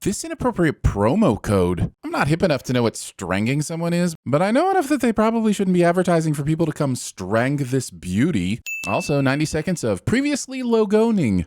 this inappropriate promo code. I'm not hip enough to know what stranging someone is, but I know enough that they probably shouldn't be advertising for people to come strang this beauty. Also, 90 seconds of previously logoning.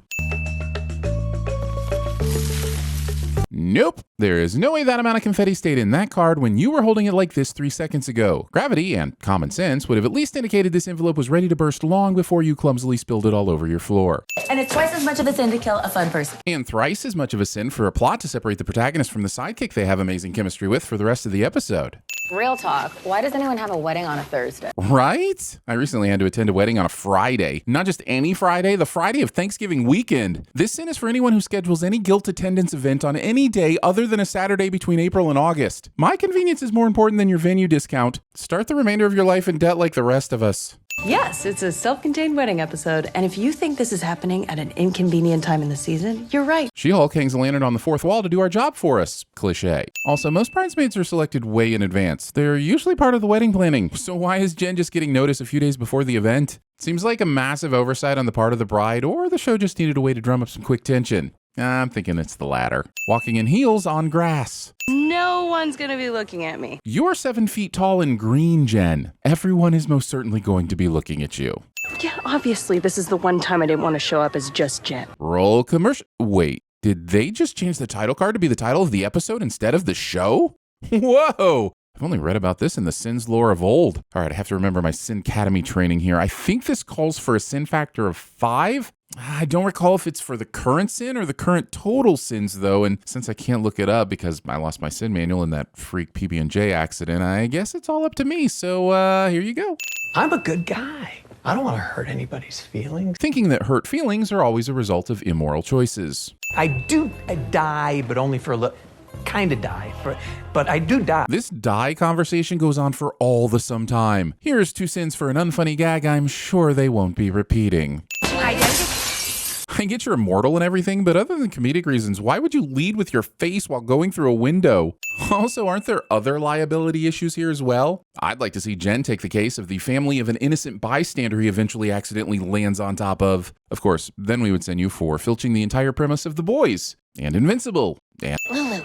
Nope, there is no way that amount of confetti stayed in that card when you were holding it like this 3 seconds ago. Gravity and common sense would have at least indicated this envelope was ready to burst long before you clumsily spilled it all over your floor. And it's twice as much of a sin to kill a fun person. And thrice as much of a sin for a plot to separate the protagonist from the sidekick they have amazing chemistry with for the rest of the episode. Real talk, why does anyone have a wedding on a Thursday? Right? I recently had to attend a wedding on a Friday. Not just any Friday, the Friday of Thanksgiving weekend. This sin is for anyone who schedules any guilt attendance event on any day other than a Saturday between April and August. My convenience is more important than your venue discount. Start the remainder of your life in debt like the rest of us. Yes, it's a self-contained wedding episode, and if you think this is happening at an inconvenient time in the season, you're right. She-Hulk hangs a lantern on the fourth wall to do our job for us. Cliché. Also, most bridesmaids are selected way in advance. They're usually part of the wedding planning, so why is Jen just getting notice a few days before the event? Seems like a massive oversight on the part of the bride, or the show just needed a way to drum up some quick tension. I'm thinking it's the latter. Walking in heels on grass. No one's gonna be looking at me. You're 7 feet tall and green, Jen. Everyone is most certainly going to be looking at you. Yeah, obviously this is the one time I didn't want to show up as just Jen. Roll commercial. Wait, did they just change the title card to be the title of the episode instead of the show? Whoa! I've only read about this in the Sins lore of old. All right, I have to remember my Sin Academy training here. I think this calls for a sin factor of 5. I don't recall if it's for the current sin or the current total sins, though, and since I can't look it up because I lost my sin manual in that freak PB&J accident, I guess it's all up to me, so here you go. I'm a good guy. I don't want to hurt anybody's feelings. Thinking that hurt feelings are always a result of immoral choices. I die, but only for a little. Kind of die, but I do die. This die conversation goes on for all the some time. Here's 2 sins for an unfunny gag I'm sure they won't be repeating. I get you're immortal and everything, but other than comedic reasons, why would you lead with your face while going through a window? Also, aren't there other liability issues here as well? I'd like to see Jen take the case of the family of an innocent bystander he eventually accidentally lands on top of. Of course, then we would send you for filching the entire premise of The Boys and Invincible. And Lulu,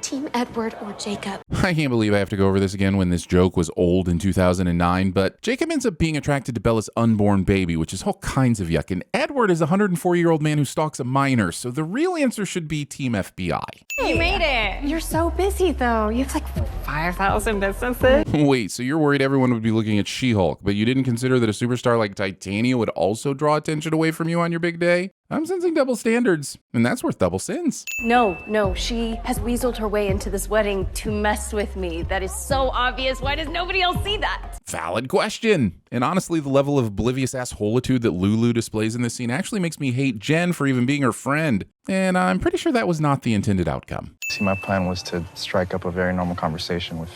Team Edward or Jacob? I can't believe I have to go over this again when this joke was old in 2009, but Jacob ends up being attracted to Bella's unborn baby, which is all kinds of yuck, and Edward is a 104-year-old man who stalks a minor, so the real answer should be Team FBI. You made it. You're so busy though. You have like 5,000 businesses. Wait, so you're worried everyone would be looking at She-Hulk, but you didn't consider that a superstar like Titania would also draw attention away from you on your big day? I'm sensing double standards, and that's worth double sins. No, she has weaseled her way into this wedding to mess with me. That is so obvious. Why does nobody else see that? Valid question. And honestly, the level of oblivious assholitude that Lulu displays in this scene actually makes me hate Jen for even being her friend. And I'm pretty sure that was not the intended outcome. See, my plan was to strike up a very normal conversation with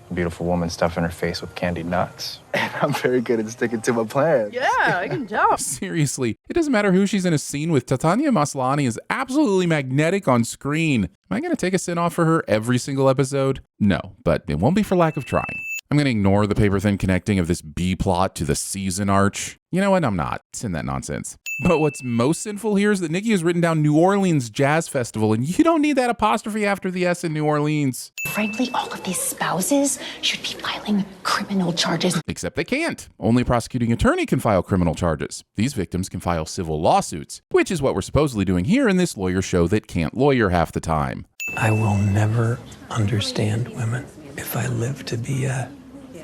a beautiful woman stuffing her face with candied nuts. And I'm very good at sticking to my plan. Yeah, I can tell. Seriously, it doesn't matter who she's in a scene with. Titania Maslany is absolutely magnetic on screen. Am I going to take a sin off for her every single episode? No, but it won't be for lack of trying. I'm going to ignore the paper-thin connecting of this B-plot to the season arch. You know what? I'm not. Send that nonsense. But what's most sinful here is that Nikki has written down New Orleans Jazz Festival, and you don't need that apostrophe after the S in New Orleans. Frankly, all of these spouses should be filing criminal charges. Except they can't. Only a prosecuting attorney can file criminal charges. These victims can file civil lawsuits, which is what we're supposedly doing here in this lawyer show that can't lawyer half the time. I will never understand women if I live to be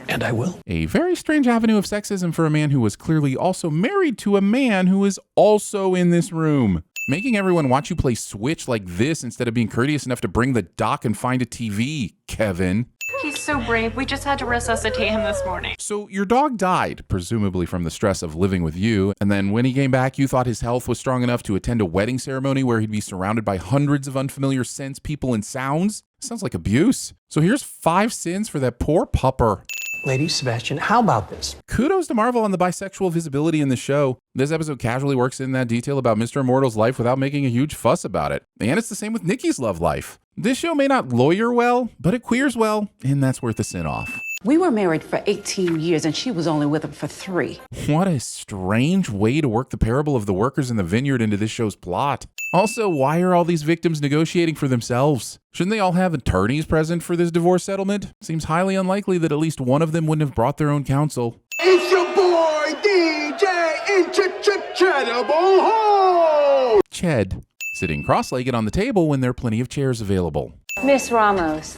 and I will. A very strange avenue of sexism for a man who was clearly also married to a man who is also in this room. Making everyone watch you play Switch like this instead of being courteous enough to bring the dock and find a TV, Kevin. He's so brave. We just had to resuscitate him this morning. So your dog died, presumably from the stress of living with you, and then when he came back, you thought his health was strong enough to attend a wedding ceremony where he'd be surrounded by hundreds of unfamiliar scents, people, and sounds? Sounds like abuse. So here's 5 sins for that poor pupper. Lady Sebastian, how about this? Kudos to Marvel on the bisexual visibility in the show. This episode casually works in that detail about Mr. Immortal's life without making a huge fuss about it. And it's the same with Nikki's love life. This show may not lawyer well, but it queers well, and that's worth a sin off. We were married for 18 years and she was only with him for 3. What a strange way to work the parable of the workers in the vineyard into this show's plot. Also, why are all these victims negotiating for themselves? Shouldn't they all have attorneys present for this divorce settlement? Seems highly unlikely that at least one of them wouldn't have brought their own counsel. It's your boy, DJ Incredible Ho! Ched, sitting cross-legged on the table when there are plenty of chairs available. Miss Ramos.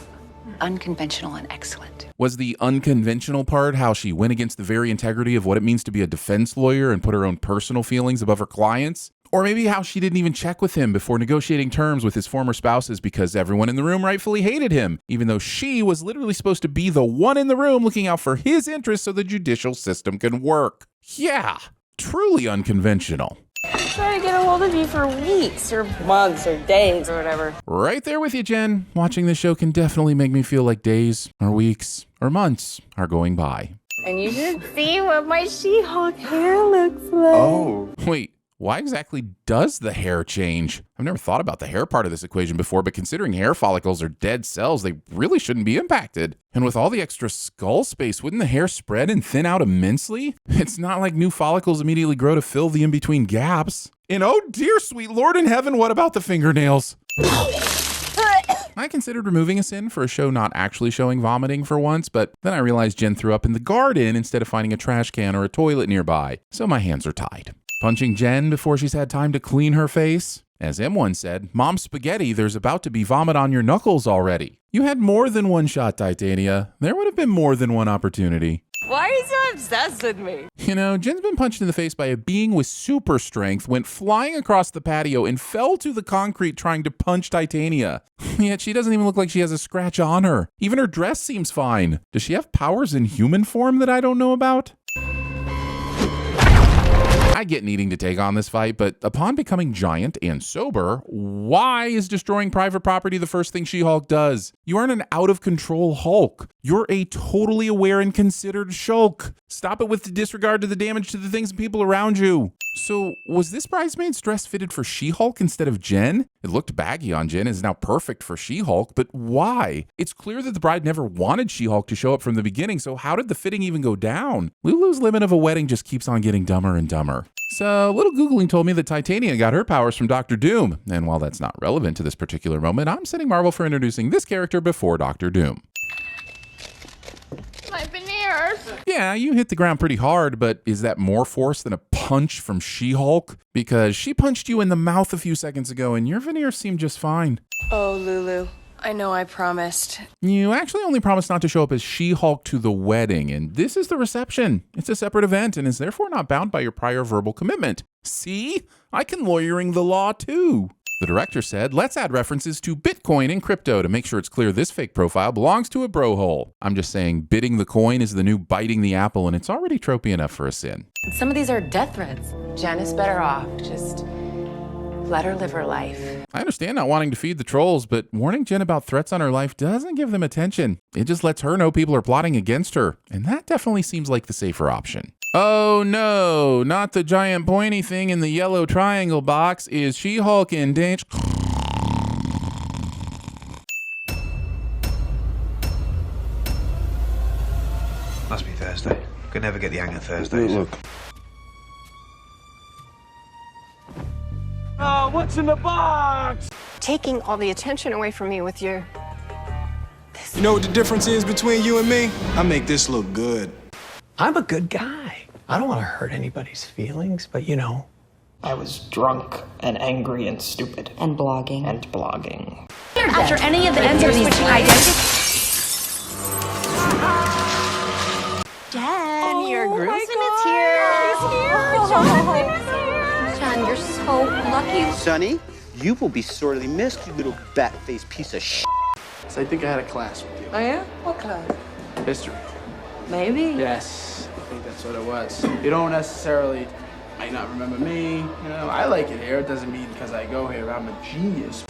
Unconventional and excellent. Was the unconventional part how she went against the very integrity of what it means to be a defense lawyer and put her own personal feelings above her clients'? Or maybe how she didn't even check with him before negotiating terms with his former spouses because everyone in the room rightfully hated him, even though she was literally supposed to be the one in the room looking out for his interests so the judicial system can work. Yeah, truly unconventional. Trying to get a hold of you for weeks or months or days or whatever. Right there with you, Jen. Watching this show can definitely make me feel like days or weeks or months are going by. And you should see what my She-Hulk hair looks like. Oh. Wait, why exactly does the hair change? I've never thought about the hair part of this equation before, but considering hair follicles are dead cells, they really shouldn't be impacted. And with all the extra skull space, wouldn't the hair spread and thin out immensely? It's not like new follicles immediately grow to fill the in-between gaps. And oh dear sweet Lord in heaven, what about the fingernails? I considered removing a sin for a show not actually showing vomiting for once, but then I realized Jen threw up in the garden instead of finding a trash can or a toilet nearby, so my hands are tied. Punching Jen before she's had time to clean her face? As M1 said, Mom Spaghetti, there's about to be vomit on your knuckles already. You had more than one shot, Titania. There would have been more than one opportunity. Why are you so obsessed with me? You know, Jen's been punched in the face by a being with super strength, went flying across the patio, and fell to the concrete trying to punch Titania. Yet she doesn't even look like she has a scratch on her. Even her dress seems fine. Does she have powers in human form that I don't know about? I get needing to take on this fight, but upon becoming giant and sober, why is destroying private property the first thing She-Hulk does? You aren't an out-of-control Hulk. You're a totally aware and considered Shulk. Stop it with the disregard to the damage to the things and people around you. So, was this Bridesmaid's dress fitted for She-Hulk instead of Jen? It looked baggy on Jen and is now perfect for She-Hulk, but why? It's clear that the bride never wanted She-Hulk to show up from the beginning, so how did the fitting even go down? Lulu's limit of a wedding just keeps on getting dumber and dumber. So, a little Googling told me that Titania got her powers from Dr. Doom, and while that's not relevant to this particular moment, I'm setting Marvel for introducing this character before Dr. Doom. My veneers. Yeah, you hit the ground pretty hard, but is that more force than a punch from She-Hulk? Because she punched you in the mouth a few seconds ago and your veneers seem just fine. Oh, Lulu. I know I promised. You actually only promised not to show up as She-Hulk to the wedding, and this is the reception. It's a separate event and is therefore not bound by your prior verbal commitment. See? I can lawyering the law too. The director said, let's add references to Bitcoin and crypto to make sure it's clear this fake profile belongs to a bro hole. I'm just saying bidding the coin is the new biting the apple, and it's already tropey enough for a sin. Some of these are death threats. Jen is better off. Just let her live her life. I understand not wanting to feed the trolls, but warning Jen about threats on her life doesn't give them attention. It just lets her know people are plotting against her, and that definitely seems like the safer option. Oh no, not the giant pointy thing in the yellow triangle box. Is She-Hulk in danger? Must be Thursday. Could never get the hang of Thursdays. Look. Oh, what's in the box? Taking all the attention away from me with your... You know what the difference is between you and me? I make this look good. I'm a good guy. I don't want to hurt anybody's feelings, but you know. I was drunk and angry and stupid. And blogging. After any of the ends of switching identities. Jen, your groomsman is here. He's here. Jonathan is here. Jen, you're so lucky. Sonny, you will be sorely missed, you little bat-faced piece of shit. So I think I had a class with you. Oh, yeah? What class? History. Maybe. Yes, I think that's what it was. You don't necessarily might not remember me. You know, I like it here. It doesn't mean because I go here I'm a genius.